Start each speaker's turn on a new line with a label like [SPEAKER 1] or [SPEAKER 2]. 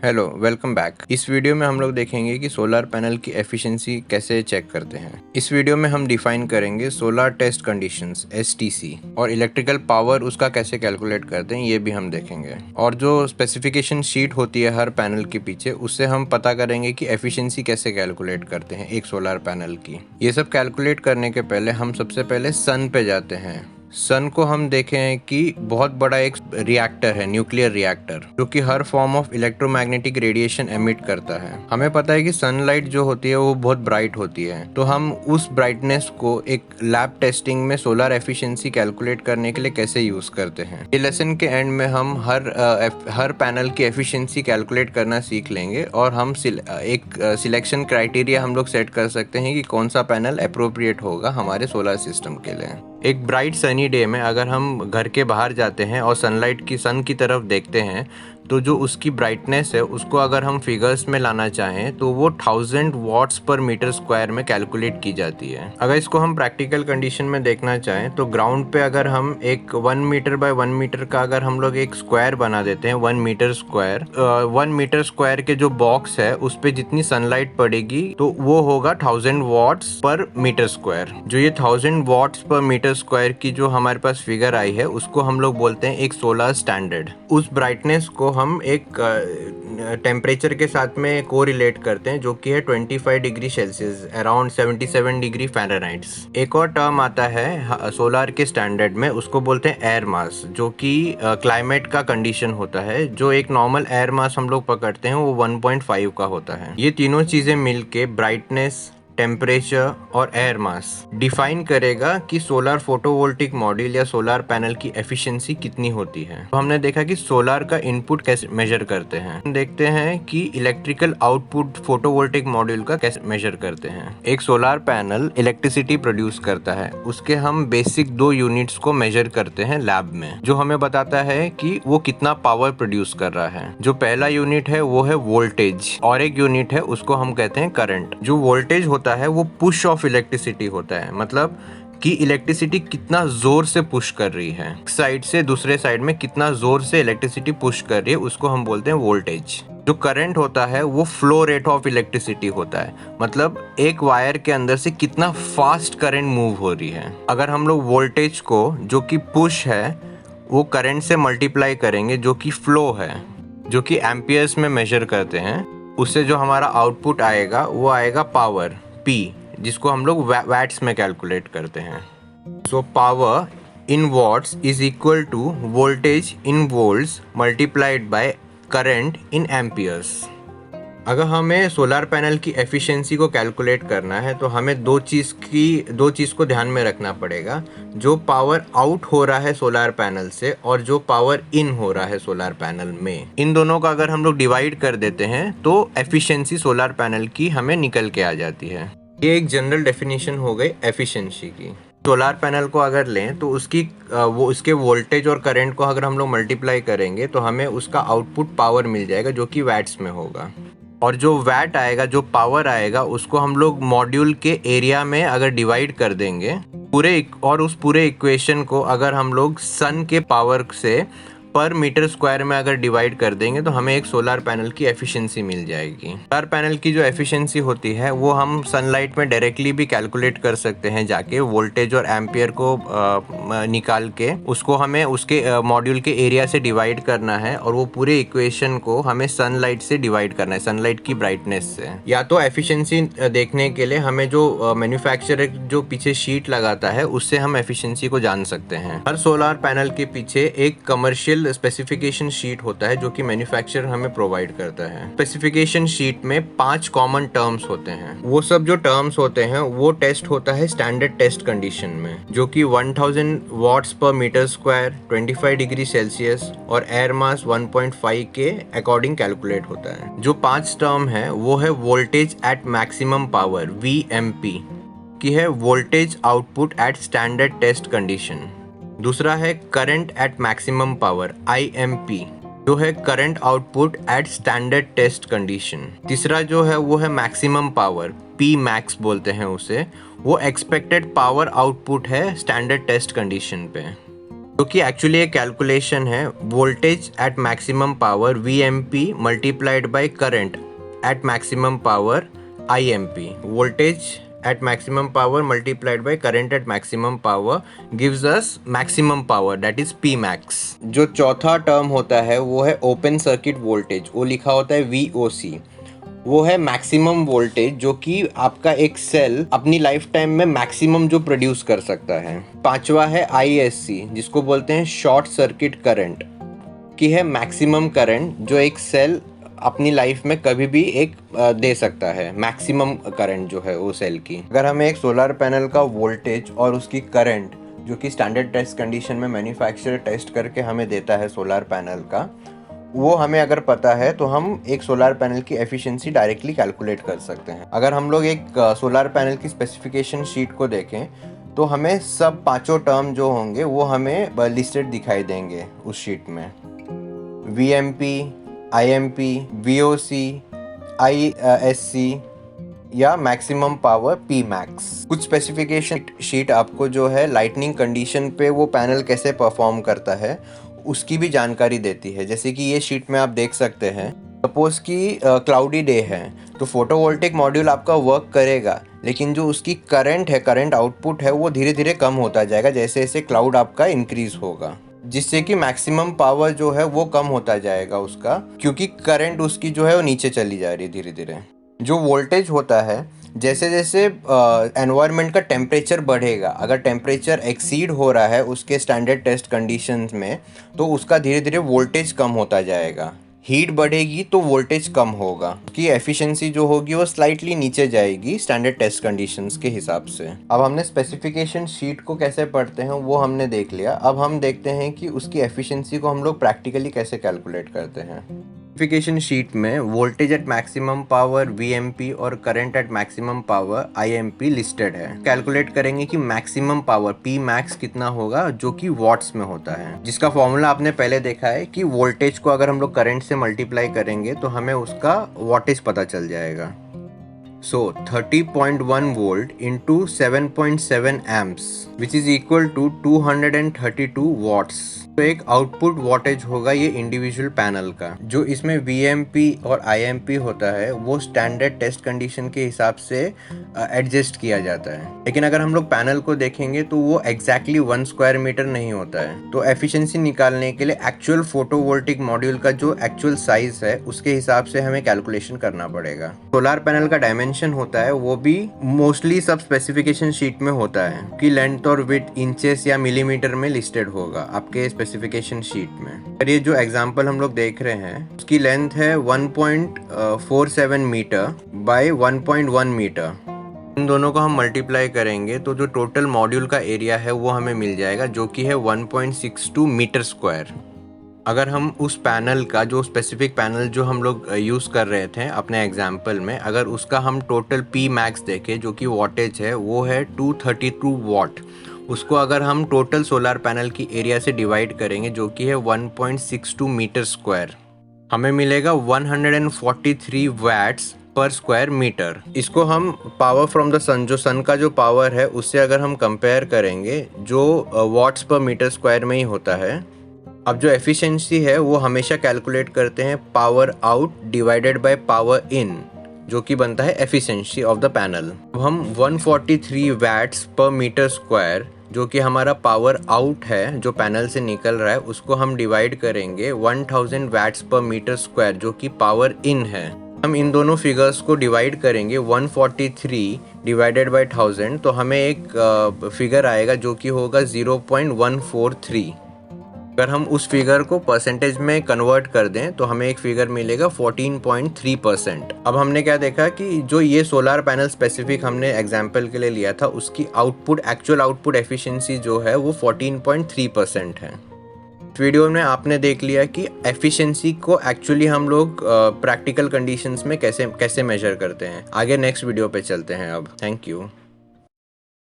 [SPEAKER 1] Hello, welcome back. इस video में हम लोग देखेंगे कि सोलर पैनल की एफिशिएंसी कैसे चेक करते हैं। इस वीडियो में हम डिफाइन करेंगे सोलर टेस्ट कंडीशंस (STC) और इलेक्ट्रिकल पावर उसका कैसे कैलकुलेट करते हैं ये भी हम देखेंगे। और जो स्पेसिफिकेशन शीट होती है हर पैनल के पीछे, उससे हम पता करेंगे कि एफिशिएंसी कैसे कैलकुलेट करते हैं एक सोलर पैनल की। ये सब कैलकुलेट करने के पहले हम सबसे पहले सन पे जाते हैं। सन को हम देखें कि बहुत बड़ा एक रिएक्टर है, न्यूक्लियर रिएक्टर, जो कि हर form of electromagnetic radiation emit करता है। हमें पता है कि सनलाइट जो होती है वो बहुत ब्राइट होती है, तो हम उस ब्राइटनेस को एक लैब टेस्टिंग में सोलर एफिशिएंसी कैलकुलेट करने के लिए कैसे यूज करते हैं। ये लेसन के एंड में हम हर पैनल की एफिशिएंसी कैलकुलेट करना सीख लेंगे और हम एक सिलेक्शन क्राइटेरिया हम लोग सेट कर सकते हैं कि कौन सा पैनल अप्रोप्रिएट होगा हमारे सोलर सिस्टम के लिए। एक ब्राइट सनी डे में अगर हम घर के बाहर जाते हैं और सन की तरफ देखते हैं, तो जो उसकी ब्राइटनेस है उसको अगर हम फिगर्स में लाना चाहें तो वो 1000 वॉट्स पर मीटर स्क्वायर में कैलकुलेट की जाती है। अगर इसको हम प्रैक्टिकल कंडीशन में देखना चाहें तो ग्राउंड पे अगर हम एक 1 मीटर बाय 1 मीटर का अगर हम लोग एक स्क्वायर बना देते हैं 1 मीटर स्क्वायर, 1 मीटर स्क्वायर के जो बॉक्स है उस पे जितनी सनलाइट पड़ेगी तो वो होगा 1000 वॉट्स पर मीटर स्क्वायर। जो ये 1000 वॉट्स पर मीटर स्क्वायर की जो हमारे पास फिगर आई है उसको हम लोग बोलते हैं एक सोलर स्टैंडर्ड। उस ब्राइटनेस को हम एक टेम्परेचर के साथ में कोरिलेट करते हैं जो कि है 25 degree Celsius, around 77 degree Fahrenheit. एक और टर्म आता है सोलर के स्टैंडर्ड में, उसको बोलते हैं एयर मास, जो कि क्लाइमेट का कंडीशन होता है। जो एक नॉर्मल एयर मास हम लोग पकड़ते हैं वो 1.5 का होता है। ये तीनों चीज़ें मिलके ब्राइटनेस, टेम्परेचर और एयर मास डिफाइन करेगा कि सोलर फोटोवोल्टिक मॉड्यूल या सोलर पैनल की एफिशिएंसी कितनी होती है। तो हमने देखा कि सोलर का इनपुट कैसे मेजर करते हैं। हम देखते हैं कि इलेक्ट्रिकल आउटपुट फोटोवोल्टिक मॉड्यूल का कैसे मेजर करते हैं। एक सोलर पैनल इलेक्ट्रिसिटी प्रोड्यूस करता है, उसके हम बेसिक 2 यूनिट्स को मेजर करते हैं लैब में, जो हमें बताता है कि वो कितना पावर प्रोड्यूस कर रहा है। जो पहला यूनिट है वो है वोल्टेज और एक यूनिट है उसको हम कहते हैं करंट। जो वोल्टेज होता है वो पुश ऑफ इलेक्ट्रिसिटी होता है, मतलब कि इलेक्ट्रिसिटी कितना जोर से पुश कर रही है, साइड से दूसरे साइड में कितना जोर से इलेक्ट्रिसिटी पुश कर रही है, उसको हम बोलते हैं वोल्टेज। जो करंट होता है वो फ्लो रेट ऑफ इलेक्ट्रिसिटी होता है, मतलब एक वायर के अंदर से कितना फास्ट करंट मूव हो रही है। अगर हम लोग वोल्टेज को, जो कि पुश है, वो करंट से मल्टीप्लाई करेंगे जो कि फ्लो है, जो कि एम्पियर्स में मेजर करते हैं, उससे जो हमारा आउटपुट आएगा वो आएगा पावर P, जिसको हम लोग वैट्स में कैलकुलेट करते हैं। So power in watts is equal to voltage in volts multiplied by current in amperes. अगर हमें सोलर पैनल की एफिशिएंसी को कैलकुलेट करना है तो हमें दो चीज़ को ध्यान में रखना पड़ेगा। जो पावर आउट हो रहा है सोलर पैनल से और जो पावर इन हो रहा है सोलर पैनल में, इन दोनों का अगर हम लोग डिवाइड कर देते हैं तो एफिशिएंसी सोलर पैनल की हमें निकल के आ जाती है। ये एक जनरल डेफिनेशन हो गई एफिशिएंसी की। सोलर पैनल को अगर लें तो उसके वोल्टेज और करंट को अगर हम लोग मल्टीप्लाई करेंगे तो हमें उसका आउटपुट पावर मिल जाएगा जो कि वैट्स में होगा। और जो वैट आएगा, जो पावर आएगा, उसको हम लोग मॉड्यूल के एरिया में अगर डिवाइड कर देंगे उस पूरे इक्वेशन को अगर हम लोग सन के पावर से पर मीटर स्क्वायर में अगर डिवाइड कर देंगे तो हमें एक सोलर पैनल की एफिशिएंसी मिल जाएगी। सोलर पैनल की जो एफिशिएंसी होती है वो हम सनलाइट में डायरेक्टली भी कैलकुलेट कर सकते हैं, जाके वोल्टेज और एम्पियर को निकाल के उसको हमें उसके मॉड्यूल के एरिया से डिवाइड करना है और वो पूरे इक्वेशन को हमें सनलाइट से डिवाइड करना है, सनलाइट की ब्राइटनेस से। या तो एफिशिएंसी देखने के लिए हमें जो मैन्युफैक्चरर जो पीछे शीट लगाता है उससे हम एफिशिएंसी को जान सकते हैं। हर सोलर पैनल के पीछे एक कमर्शियल स्पेसिफिकेशन शीट होता है जो कि मैन्युफैक्चरर हमें प्रोवाइड करता है। स्पेसिफिकेशन शीट में 5 कॉमन टर्म्स होते हैं। वो सब जो टर्म्स होते हैं वो टेस्ट होता है स्टैंडर्ड टेस्ट कंडीशन में, जो कि 1000 वॉट्स पर मीटर स्क्वायर, 25 डिग्री सेल्सियस और एयर मास 1.5 के अकॉर्डिंग कैलकुलेट होता है। जो 5 टर्म है वो है voltage at maximum power VMP, की है voltage output at standard test condition. दूसरा है current at maximum power IMP, जो है current output at standard test condition. तीसरा जो है वो है मैक्सिमम पावर P max बोलते हैं उसे, वो एक्सपेक्टेड पावर आउटपुट है स्टैंडर्ड टेस्ट कंडीशन पे। जो कि एक्चुअली एक कैलकुलेशन है voltage at maximum power VMP multiplied by current at maximum power IMP। Voltage at maximum power multiplied by current at maximum power gives us maximum power, that is P max। जो चौथा term होता है वो है open circuit voltage, वो लिखा होता है VOC। वो है मैक्सिमम वोल्टेज जो कि आपका एक सेल अपनी लाइफ टाइम में मैक्सिमम जो प्रोड्यूस कर सकता है। पांचवा है ISC जिसको बोलते हैं शॉर्ट सर्किट करंट, की है मैक्सिमम करंट जो एक सेल अपनी लाइफ में कभी भी एक दे सकता है, मैक्सिमम करंट जो है वो सेल की। अगर हमें एक सोलर पैनल का वोल्टेज और उसकी करंट जो कि स्टैंडर्ड टेस्ट कंडीशन में मैन्युफैक्चरर टेस्ट करके हमें देता है सोलर पैनल का, वो हमें अगर पता है तो हम एक सोलर पैनल की एफिशिएंसी डायरेक्टली कैलकुलेट कर सकते हैं। अगर हम लोग एक सोलर पैनल की स्पेसिफिकेशन शीट को देखें तो हमें सब पांचों टर्म जो होंगे वो हमें लिस्टेड दिखाई देंगे उस शीट में। VMP, IMP, VOC, ISC या मैक्सिमम पावर P max। कुछ स्पेसिफिकेशन शीट आपको जो है लाइटनिंग कंडीशन पे वो पैनल कैसे परफॉर्म करता है उसकी भी जानकारी देती है। जैसे कि ये शीट में आप देख सकते हैं, सपोज कि क्लाउडी डे है तो फोटोवोल्टिक मॉड्यूल आपका वर्क करेगा, लेकिन जो उसकी करंट है, करंट आउटपुट है, वो धीरे धीरे कम होता जाएगा जैसे जैसे क्लाउड आपका इंक्रीज होगा, जिससे कि मैक्सिमम पावर जो है वो कम होता जाएगा उसका, क्योंकि करंट उसकी जो है वो नीचे चली जा रही है धीरे धीरे। जो वोल्टेज होता है, जैसे जैसे एनवायरनमेंट का टेम्परेचर बढ़ेगा, अगर टेम्परेचर एक्सीड हो रहा है उसके स्टैंडर्ड टेस्ट कंडीशंस में तो उसका धीरे धीरे वोल्टेज कम होता जाएगा। हीट बढ़ेगी तो वोल्टेज कम होगा, कि एफिशिएंसी जो होगी वो स्लाइटली नीचे जाएगी स्टैंडर्ड टेस्ट कंडीशंस के हिसाब से। अब हमने स्पेसिफिकेशन शीट को कैसे पढ़ते हैं वो हमने देख लिया। अब हम देखते हैं कि उसकी एफिशिएंसी को हम लोग प्रैक्टिकली कैसे कैलकुलेट करते हैं। स्पेसिफिकेशन शीट में voltage at maximum power VMP और current at maximum power IMP listed है। कैलकुलेट करेंगे कि मैक्सिमम पावर P max कितना होगा जो कि वॉट्स में होता है, जिसका फॉर्मूला आपने पहले देखा है कि वोल्टेज को अगर हम लोग करंट से मल्टीप्लाई करेंगे तो हमें उसका वॉटेज पता चल जाएगा। So 30.1 volt into 7.7 amps which is equal to 232 watts। तो एक आउटपुट वॉटेज होगा ये इंडिविजुअल पैनल का। जो इसमें VMP और IMP होता है वो स्टैंडर्ड टेस्ट कंडीशन के हिसाब से एडजस्ट किया जाता है, लेकिन अगर हम लोग पैनल को देखेंगे तो वो एग्जैक्टली 1 स्क्वायर मीटर नहीं होता है। तो एफिशिएंसी निकालने के लिए एक्चुअल फोटोवोल्टिक मॉड्यूल का जो एक्चुअल साइज है उसके हिसाब से हमें कैलकुलेशन करना पड़ेगा। सोलर पैनल का डायमेंशन होता है वो भी मोस्टली सब स्पेसिफिकेशन शीट में होता है कि लेंथ और विड्थ इंचेस या मिलीमीटर में लिस्टेड होगा आपके स्पेसिफिकेशन शीट में। और ये जो एग्जांपल हम लोग देख रहे हैं उसकी लेंथ है 1.47 मीटर बाय 1.1 मीटर। इन दोनों को हम मल्टीप्लाई करेंगे तो जो टोटल मॉड्यूल का एरिया है वो हमें मिल जाएगा जो कि है 1.62 मीटर स्क्वायर। अगर हम उस पैनल का जो स्पेसिफिक पैनल जो हम लोग यूज़ कर रहे थे अपने एग्जाम्पल में, अगर उसका हम टोटल P max देखें जो कि वॉटेज है वो है 232 वॉट, उसको अगर हम टोटल सोलर पैनल की एरिया से डिवाइड करेंगे जो कि है 1.62 मीटर स्क्वायर, हमें मिलेगा 143 वैट्स पर स्क्वायर मीटर। इसको हम पावर फ्रॉम द सन, जो सन का जो पावर है उससे अगर हम कंपेयर करेंगे जो वॉट्स पर मीटर स्क्वायर में ही होता है। अब जो एफिशिएंसी है वो हमेशा कैलकुलेट करते हैं power out divided by power in, जो कि बनता है एफिशिएंसी ऑफ द पैनल। अब हम 143 वैट्स पर मीटर स्क्वायर जो कि हमारा पावर आउट है जो पैनल से निकल रहा है उसको हम डिवाइड करेंगे 1000 वैट्स पर मीटर स्क्वायर जो कि पावर इन है। हम इन दोनों फिगर्स को डिवाइड करेंगे 143 डिवाइडेड बाय 1000 तो हमें एक फिगर आएगा जो कि होगा 0.143। अगर हम उस फिगर को परसेंटेज में कन्वर्ट कर दें तो हमें एक फिगर मिलेगा 14.3%। अब हमने क्या देखा कि जो ये सोलर पैनल स्पेसिफिक हमने एग्जांपल के लिए लिया था उसकी आउटपुट, एक्चुअल आउटपुट एफिशिएंसी जो है वो 14.3% है। इस वीडियो में आपने देख लिया कि एफिशिएंसी को एक्चुअली हम लोग प्रैक्टिकल कंडीशंस में कैसे मेजर करते हैं। आगे नेक्स्ट वीडियो पे चलते हैं अब। Thank you.